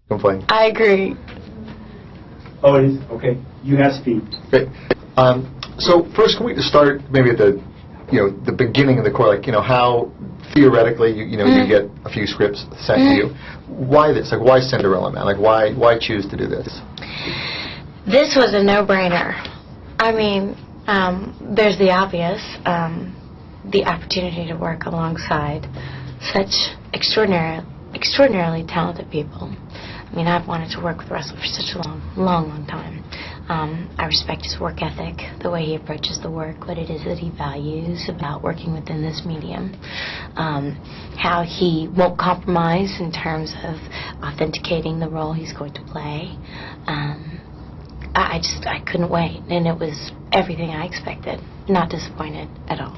complain. I agree. Oh, it is? Okay. You have speed. Great. So first, can we start maybe at the beginning of the core, how theoretically you get a few scripts sent to you. Why this? Why Cinderella Man? Why choose to do this? This was a no-brainer. I mean, there's the obvious, the opportunity to work alongside such extraordinarily talented people. I mean, I've wanted to work with Russell for such a long time. I respect his work ethic, the way he approaches the work, what it is that he values about working within this medium, how he won't compromise in terms of authenticating the role he's going to play. I couldn't wait, and it was everything I expected. Not disappointed at all.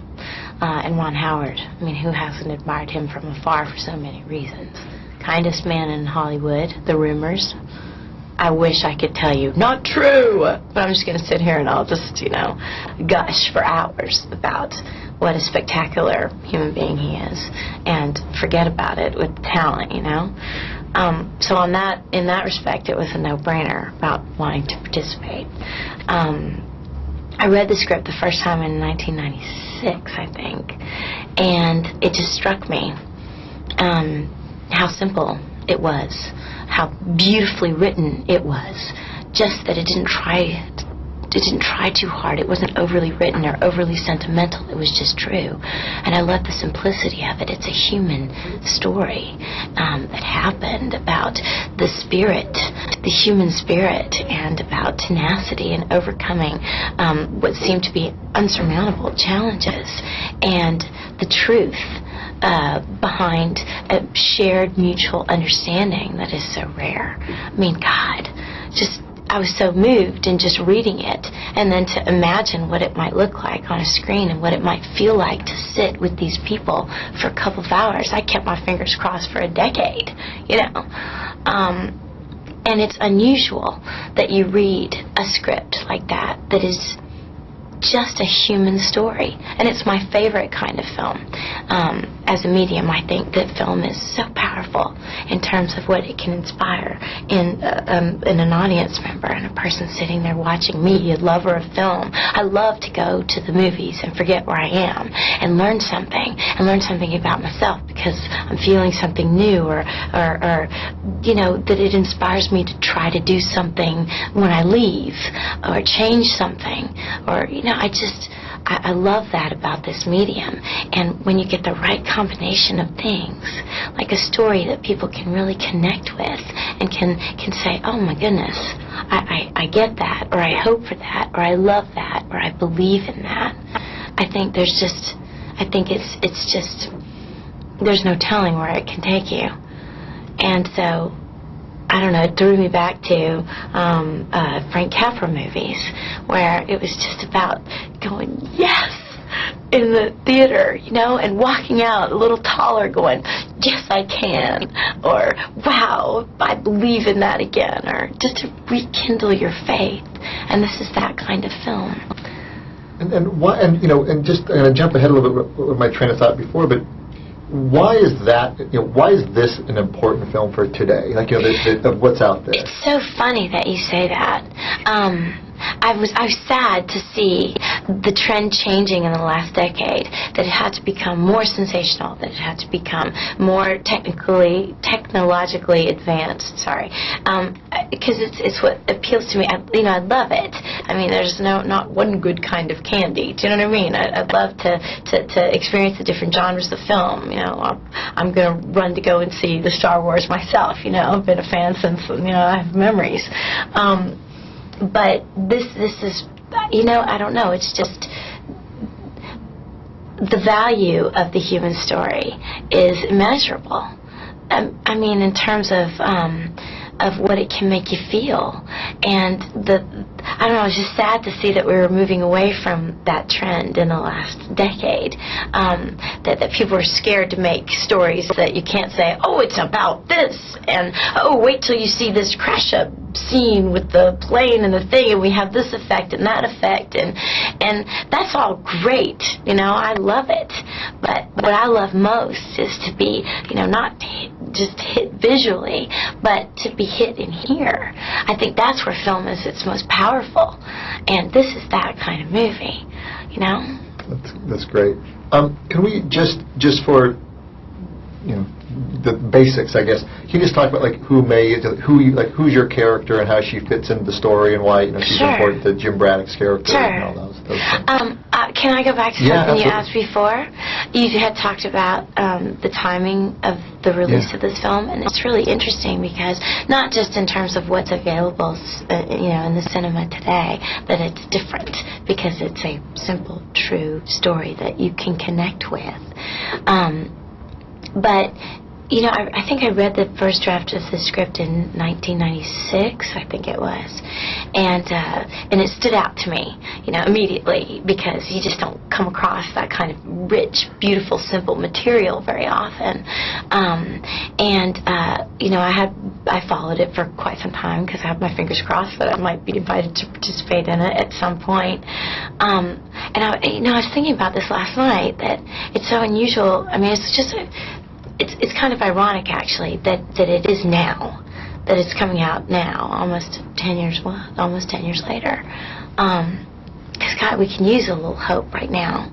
And Ron Howard, I mean, who hasn't admired him from afar for so many reasons? Kindest man in Hollywood, the rumors. I wish I could tell you, not true, but I'm just going to sit here and I'll just, gush for hours about what a spectacular human being he is and forget about it with talent, So in that respect, it was a no-brainer about wanting to participate. I read the script the first time in 1996, I think, and it just struck me how simple it was, how beautifully written it was, just that it didn't try too hard. It wasn't overly written or overly sentimental. It was just true. And I love the simplicity of it. It's a human story that happened about the spirit, the human spirit, and about tenacity and overcoming what seemed to be unsurmountable challenges, and the truth behind a shared mutual understanding that is so rare. I mean, God, I was so moved in just reading it, and then to imagine what it might look like on a screen and what it might feel like to sit with these people for a couple of hours. I kept my fingers crossed for a decade, and it's unusual that you read a script like that is just a human story, and it's my favorite kind of film. As a medium, I think that film is so powerful in terms of what it can inspire in an audience member and a person sitting there watching me, a lover of film. I love to go to the movies and forget where I am and learn something about myself because I'm feeling something new, or that it inspires me to try to do something when I leave or change something, or I love that about this medium. And when you get the right combination of things, like a story that people can really connect with and can say, oh my goodness, I get that, or I hope for that, or I love that, or I believe in that. I think there's no telling where it can take you. And so, I don't know, it threw me back to Frank Capra movies, where it was just about going, yes, in the theater, and walking out a little taller going, yes, I can, or wow, I believe in that again, or just to rekindle your faith. And this is that kind of film. And why? And just I'm going to jump ahead a little bit with my train of thought before, but why is that? Why is this an important film for today? Of what's out there. It's so funny that you say that. I was sad to see the trend changing in the last decade, that it had to become more sensational, that it had to become more technologically advanced, because it's what appeals to me. I love it. I mean, there's not one good kind of candy. Do you know what I mean? I'd love to experience the different genres of film. I'm going to run to go and see the Star Wars myself. I've been a fan since, I have memories. But this is, I don't know, it's just the value of the human story is immeasurable. I mean, in terms of what it can make you feel. And I don't know, it's just sad to see that we were moving away from that trend in the last decade. That people are scared to make stories that you can't say, oh, it's about this, and oh, wait till you see this crash up scene with the plane and the thing, and we have this effect and that effect, and that's all great, I love it. But what I love most is to be, not just hit visually, but to be hit in here. I think that's where film is its most powerful, and this is that kind of movie, you know? That's great. Can we just for, you know, the basics, I guess, can you just talk about like who May is, who's your character and how she fits into the story and why, you know, she's Sure. important to Jim Braddock's character Sure. and all those things? Can I go back to Yeah, something you absolutely. asked before? You had talked about the timing of the release Yeah. of this film, and it's really interesting because not just in terms of what's available, you know, in the cinema today, but it's different because it's a simple, true story that you can connect with. But you know, I think I read the first draft of the script in 1996, I think it was, and it stood out to me, you know, immediately, because you just don't come across that kind of rich, beautiful, simple material very often. You know, I followed it for quite some time because I had my fingers crossed that I might be invited to participate in it at some point. And you know, I was thinking about this last night, that it's so unusual. I mean, it's just it's kind of ironic, actually, that it is now, that it's coming out now, almost 10 years later. Because, God, we can use a little hope right now.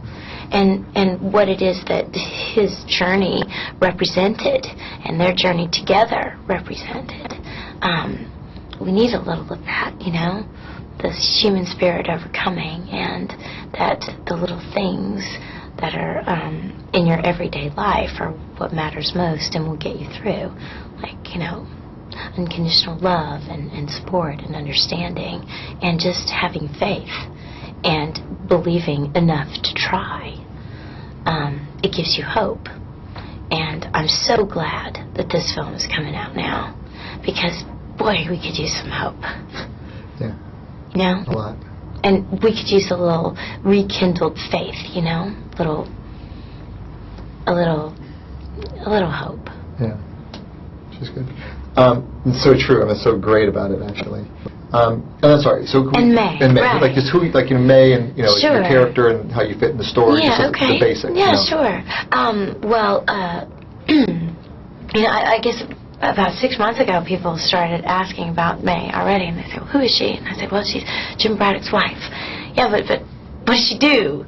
And what it is that his journey represented and their journey together represented. We need a little of that, you know, this human spirit overcoming, and that the little things that are in your everyday life are what matters most and will get you through. Like, you know, unconditional love and support and understanding and just having faith and believing enough to try. It gives you hope. And I'm so glad that this film is coming out now, because, boy, we could use some hope. Yeah. You know? A lot. And we could use a little rekindled faith, you know? A little hope. Yeah. Which is good. It's so true, and it's so great about it, actually. And I'm sorry. So And May, right. like just who, like, you know, May, and, you know, Sure. your character and how you fit in the story. Yeah, just okay. The basics. Yeah, you know. sure. You know, I guess about 6 months ago, people started asking about May already, and they said, well, who is she? And I said, well, she's Jim Braddock's wife. Yeah, but what does she do?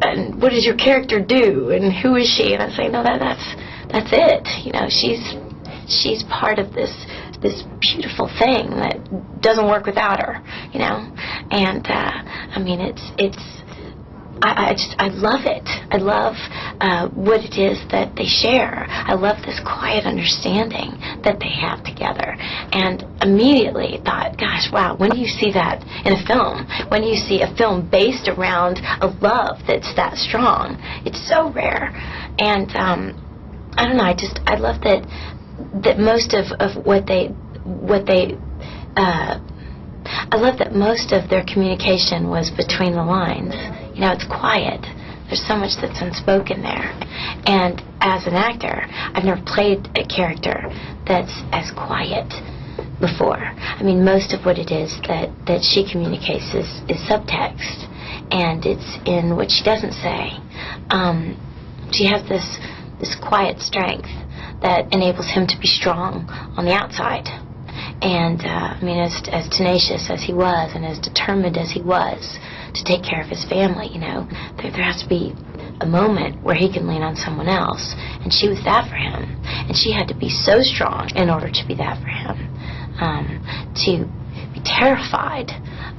And what does your character do? And who is she? And I say, no, that's it. You know, she's part of this beautiful thing that doesn't work without her, you know. And I mean, I love it. I love what it is that they share. I love this quiet understanding that they have together. And immediately thought, gosh, wow, when do you see that in a film? When do you see a film based around a love that's that strong? It's so rare. And I don't know, I love that most of what they I love that most of their communication was between the lines. You know, it's quiet. There's so much that's unspoken there. And as an actor, I've never played a character that's as quiet before. I mean, most of what it is that she communicates is subtext, and it's in what she doesn't say. She has this quiet strength that enables him to be strong on the outside. And, I mean, as tenacious as he was and as determined as he was to take care of his family, you know, there has to be a moment where he can lean on someone else. And she was that for him. And she had to be so strong in order to be that for him. To be terrified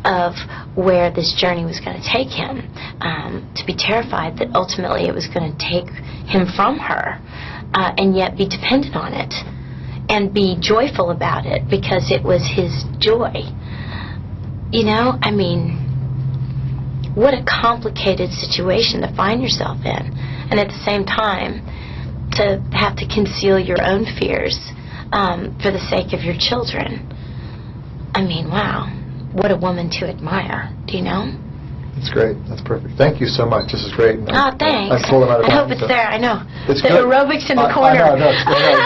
of where this journey was going to take him. To be terrified that ultimately it was going to take him from her. And yet be dependent on it. And be joyful about it because it was his joy. You know, I mean, what a complicated situation to find yourself in. And at the same time, to have to conceal your own fears for the sake of your children. I mean, wow, what a woman to admire, do you know? That's great. That's perfect. Thank you so much. This is great. And Oh, thanks. I'm full amount of I hope time, it's so- there. I know. It's the good. aerobics in the corner. I know.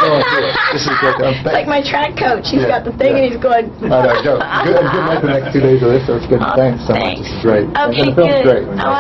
Go into it. This is great. It's like my track coach. He's Yeah, got the thing yeah. and he's going. I know. Good luck the next 2 days of this. So it's good. Oh, Thanks so much. thanks. This is great. Okay, And the film's good. great. Oh,